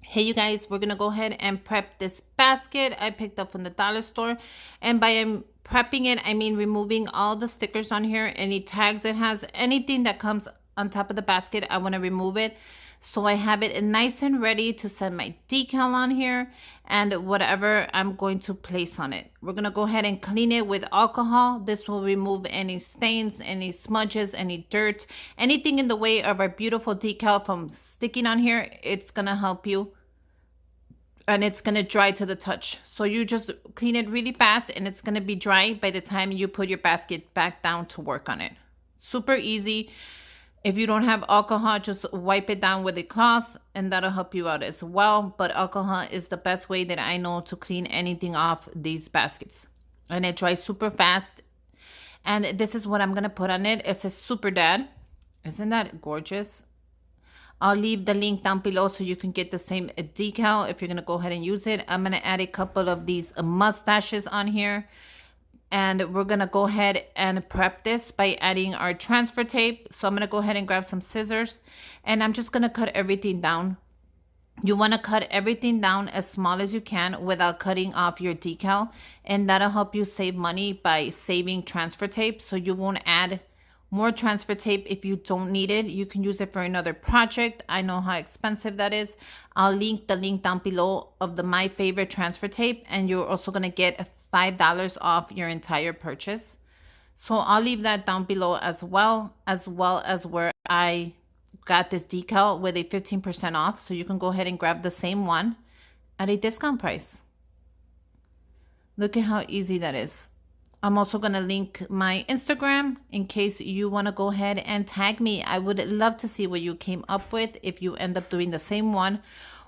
Hey you guys, we're gonna go ahead and prep this basket I picked up from the dollar store. And by prepping it, I mean removing all the stickers on here, any tags it has, anything that comes on top of the basket. I want to remove it so I have it nice and ready to set my decal on here and whatever I'm going to place on it. We're gonna go ahead and clean it with alcohol. This will remove any stains, any smudges, any dirt, anything in the way of our beautiful decal from sticking on here. It's gonna help you, and it's going to dry to the touch. So you just clean it really fast and it's going to be dry by the time you put your basket back down to work on it. Super easy. If you don't have alcohol, just wipe it down with a cloth and that'll help you out as well. But alcohol is the best way that I know to clean anything off these baskets. And it dries super fast. And this is what I'm going to put on it. It says Super Dad. Isn't that gorgeous? I'll leave the link down below so you can get the same decal if you're going to go ahead and use it. I'm going to add a couple of these mustaches on here. And we're going to go ahead and prep this by adding our transfer tape. So I'm going to go ahead and grab some scissors. And I'm just going to cut everything down. You want to cut everything down as small as you can without cutting off your decal. And that'll help you save money by saving transfer tape. So you won't add more transfer tape if you don't need it. You can use it for another project. I know how expensive that is. I'll link the link down below of the My Favorite transfer tape, and you're also going to get $5 off your entire purchase. So I'll leave that down below as well as where I got this decal with a 15% off. So you can go ahead and grab the same one at a discount price. Look at how easy that is. I'm also going to link my Instagram in case you want to go ahead and tag me. I would love to see what you came up with if you end up doing the same one,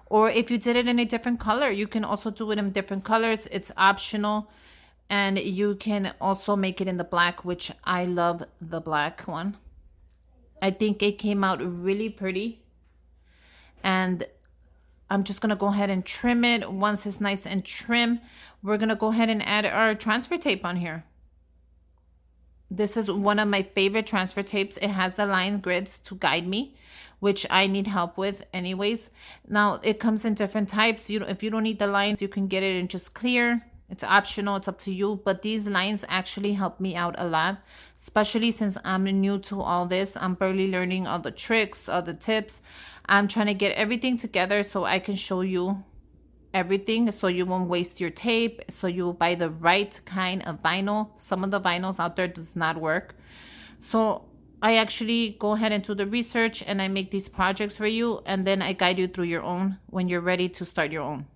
or if you did it in a different color. You can also do it in different colors. It's optional. And you can also make it in the black, which I love the black one. I think it came out really pretty. And I'm just going to go ahead and trim it. Once it's nice and trim, we're going to go ahead and add our transfer tape on here. This is one of my favorite transfer tapes. It has the line grids to guide me, which I need help with anyways. Now, it comes in different types. If you don't need the lines, you can get it in just clear. It's optional. It's up to you. But these lines actually help me out a lot, especially since I'm new to all this. I'm barely learning all the tricks, all the tips. I'm trying to get everything together so I can show you everything, so you won't waste your tape, so you will buy the right kind of vinyl. Some of the vinyls out there does not work. So I actually go ahead and do the research, and I make these projects for you, and then I guide you through your own when you're ready to start your own.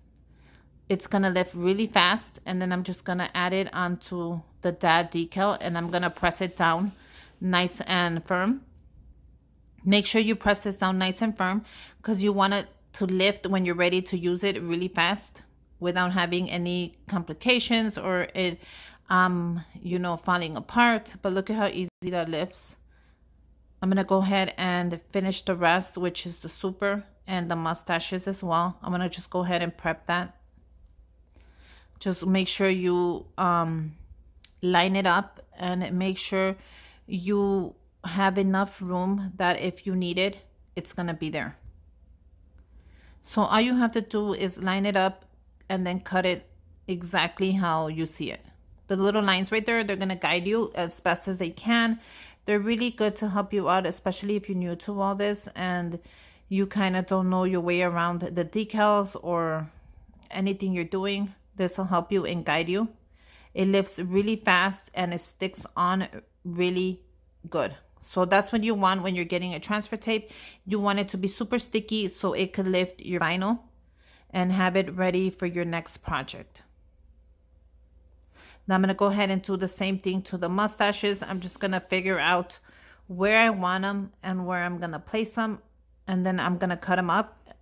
It's gonna lift really fast, and then I'm just gonna add it onto the dad decal, and I'm gonna press it down nice and firm. Make sure you press this down nice and firm because you want it to lift when you're ready to use it really fast without having any complications or it falling apart. But look at how easy that lifts. I'm gonna go ahead and finish the rest, which is the super and the mustaches as well. I'm gonna just go ahead and prep that. Just make sure you line it up and make sure you have enough room that if you need it, it's gonna be there. So all you have to do is line it up and then cut it exactly how you see it. The little lines right there, they're gonna guide you as best as they can. They're really good to help you out, especially if you're new to all this and you kind of don't know your way around the decals or anything you're doing. This will help you and guide you. It lifts really fast and it sticks on really good. So that's what you want when you're getting a transfer tape. You want it to be super sticky so it could lift your vinyl and have it ready for your next project. Now I'm going to go ahead and do the same thing to the mustaches. I'm just going to figure out where I want them and where I'm going to place them. And then I'm going to cut them up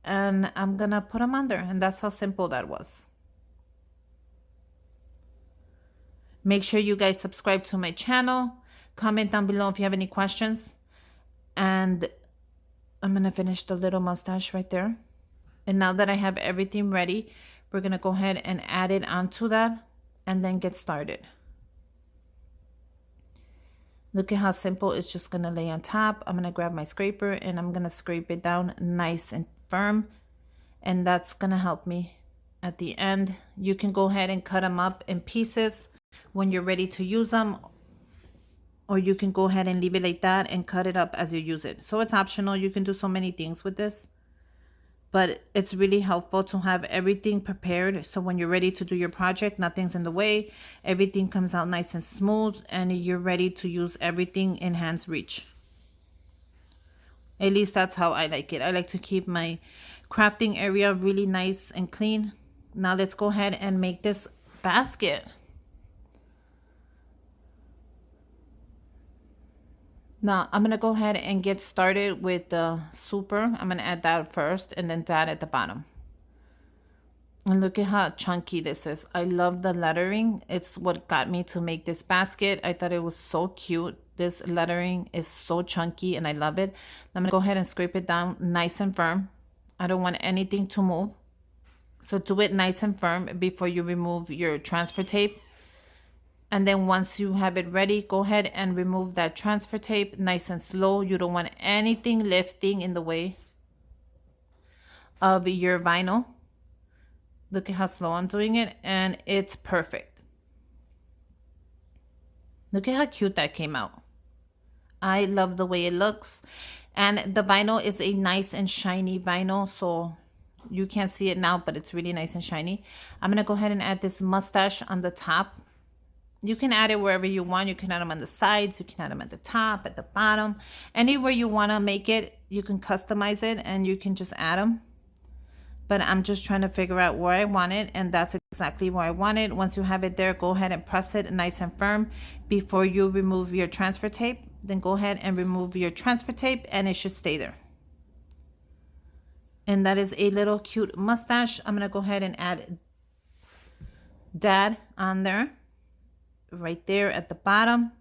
and I'm going to put them under. And that's how simple that was. Make sure you guys subscribe to my channel. Comment down below if you have any questions. And I'm going to finish the little mustache right there. And now that I have everything ready, we're going to go ahead and add it onto that and then get started. Look at how simple it's just going to lay on top. I'm going to grab my scraper and I'm going to scrape it down nice and firm. And that's going to help me at the end. You can go ahead and cut them up in pieces when you're ready to use them. Or you can go ahead and leave it like that and cut it up as you use it. So it's optional. You can do so many things with this. But it's really helpful to have everything prepared. So when you're ready to do your project, nothing's in the way. Everything comes out nice and smooth. And you're ready to use everything in hand's reach. At least that's how I like it. I like to keep my crafting area really nice and clean. Now let's go ahead and make this basket. Now I'm going to go ahead and get started with the super. I'm going to add that first and then that at the bottom. And look at how chunky this is. I love the lettering. It's what got me to make this basket. I thought it was so cute. This lettering is so chunky and I love it. I'm going to go ahead and scrape it down nice and firm. I don't want anything to move. So do it nice and firm before you remove your transfer tape. And then once you have it ready, go ahead and remove that transfer tape nice and slow. You don't want anything lifting in the way of your vinyl. Look at how slow I'm doing it, and it's perfect. Look at how cute that came out. I love the way it looks. And the vinyl is a nice and shiny vinyl, so you can't see it now, but it's really nice and shiny. I'm going to go ahead and add this mustache on the top. You can add it wherever you want. You can add them on the sides. You can add them at the top, at the bottom. Anywhere you want to make it, you can customize it and you can just add them. But I'm just trying to figure out where I want it, and that's exactly where I want it. Once you have it there, go ahead and press it nice and firm before you remove your transfer tape. Then go ahead and remove your transfer tape and it should stay there. And that is a little cute mustache. I'm going to go ahead and add Dad on there. Right there at the bottom,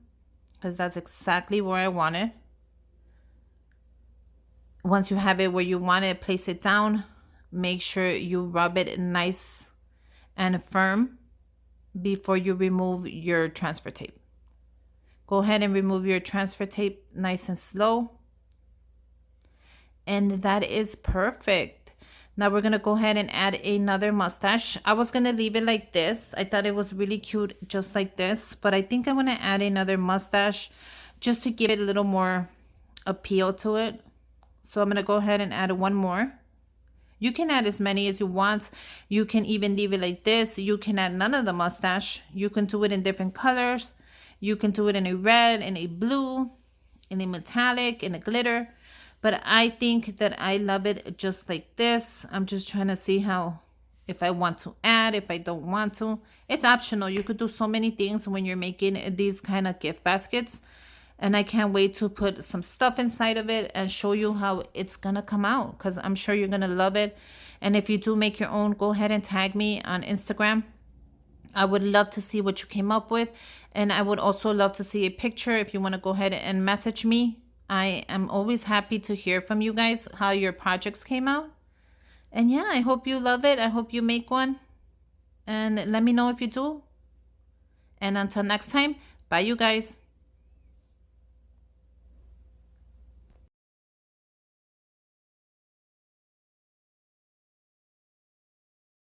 because that's exactly where I want it. Once you have it where you want it, place it down. Make sure you rub it nice and firm before you remove your transfer tape. Go ahead and remove your transfer tape nice and slow. And that is perfect. Now we're going to go ahead and add another mustache. I was going to leave it like this. I thought it was really cute just like this. But I think I'm going to add another mustache just to give it a little more appeal to it. So I'm going to go ahead and add one more. You can add as many as you want. You can even leave it like this. You can add none of the mustache. You can do it in different colors. You can do it in a red, in a blue, in a metallic, in a glitter. But I think that I love it just like this. I'm just trying to see how, if I want to add, if I don't want to. It's optional. You could do so many things when you're making these kind of gift baskets. And I can't wait to put some stuff inside of it and show you how it's going to come out, because I'm sure you're going to love it. And if you do make your own, go ahead and tag me on Instagram. I would love to see what you came up with. And I would also love to see a picture if you want to go ahead and message me. I am always happy to hear from you guys how your projects came out. And yeah, I hope you love it. I hope you make one. And let me know if you do. And until next time, bye you guys.